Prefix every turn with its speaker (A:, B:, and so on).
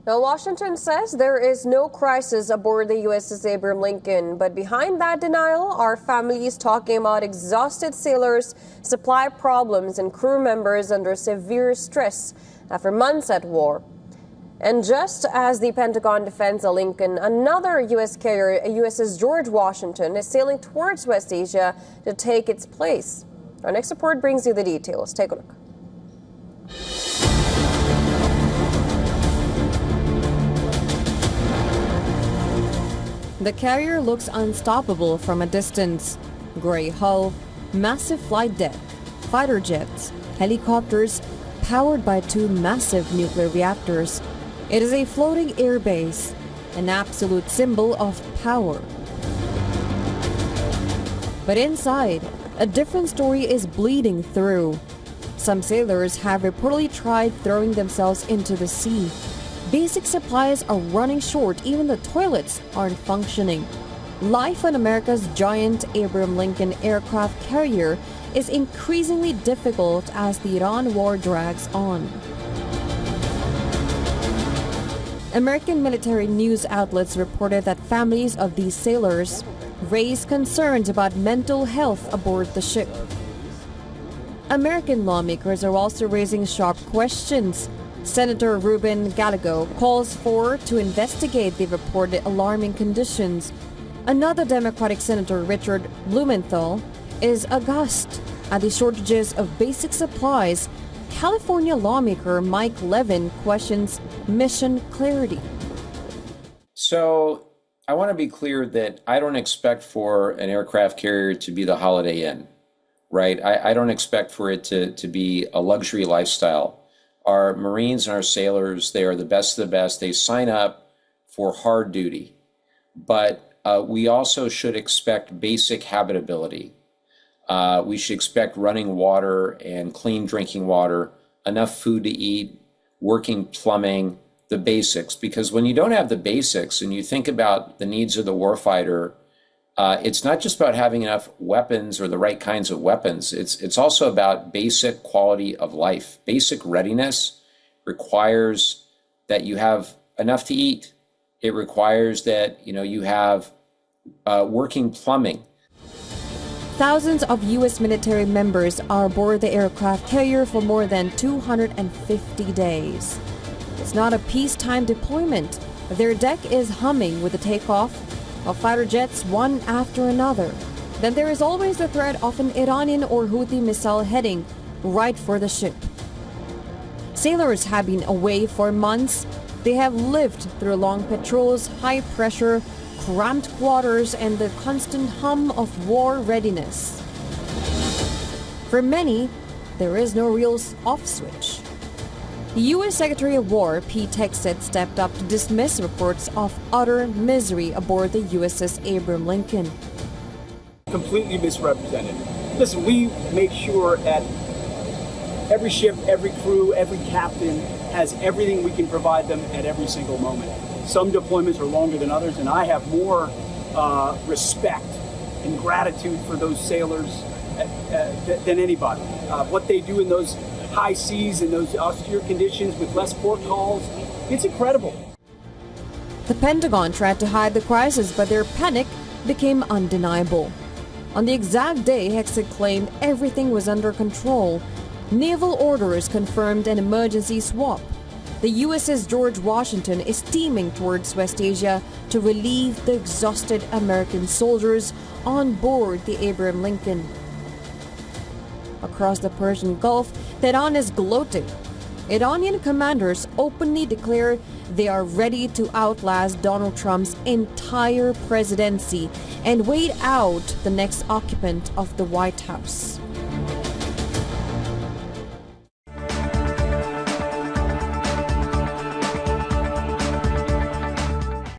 A: Now, Washington says there is no crisis aboard the USS Abraham Lincoln, but behind that denial are families talking about exhausted sailors, supply problems, and crew members under severe stress after months at war. And just as the Pentagon defends a Lincoln, another U.S. carrier, USS George Washington, is sailing towards West Asia to take its place. Our next report brings you the details. Take a look.
B: The carrier looks unstoppable from a distance. Gray hull, massive flight deck, fighter jets, helicopters, powered by two massive nuclear reactors. It is a floating airbase, an absolute symbol of power. But inside, a different story is bleeding through. Some sailors have reportedly tried throwing themselves into the sea. Basic supplies are running short, even the toilets aren't functioning. Life on America's giant Abraham Lincoln aircraft carrier is increasingly difficult as the Iran war drags on. American military news outlets reported that families of these sailors raised concerns about mental health aboard the ship. American lawmakers are also raising sharp questions. Senator Ruben Gallego calls for to investigate the reported alarming conditions. Another Democratic Senator, Richard Blumenthal, is aghast at the shortages of basic supplies. California lawmaker Mike Levin questions mission clarity.
C: So I want to be clear that I don't expect for an aircraft carrier to be the Holiday Inn, right? I don't expect for it to be a luxury lifestyle. Our Marines and our sailors, they are the best of the best. They sign up for hard duty, but we also should expect basic habitability. We should expect running water and clean drinking water, enough food to eat, working plumbing, the basics. Because when you don't have the basics and you think about the needs of the warfighter, it's not just about having enough weapons or the right kinds of weapons. It's also about basic quality of life. Basic readiness requires that you have enough to eat. It requires that you have working plumbing.
B: Thousands of U.S. military members are aboard the aircraft carrier for more than 250 days. It's not a peacetime deployment. Their deck is humming with the takeoff of fighter jets one after another. Then there is always the threat of an Iranian or Houthi missile heading right for the ship. Sailors have been away for months. They have lived through long patrols, high pressure, cramped quarters, and the constant hum of war readiness. For many, there is no real off switch. The U.S. Secretary of War, Pete Hegseth, stepped up to dismiss reports of utter misery aboard the USS Abraham Lincoln.
D: Completely misrepresented. Listen, we make sure that every ship, every crew, every captain has everything we can provide them at every single moment. Some deployments are longer than others, and I have more respect and gratitude for those sailors than anybody. What they do in those high seas and those austere conditions with less port calls, it's incredible.
B: The Pentagon tried to hide the crisis, but their panic became undeniable. On the exact day Hegseth claimed everything was under control, naval orders confirmed an emergency swap. The USS George Washington is steaming towards West Asia to relieve the exhausted American soldiers on board the Abraham Lincoln. Across the Persian Gulf, Tehran is gloating. Iranian commanders openly declare they are ready to outlast Donald Trump's entire presidency and wait out the next occupant of the White House.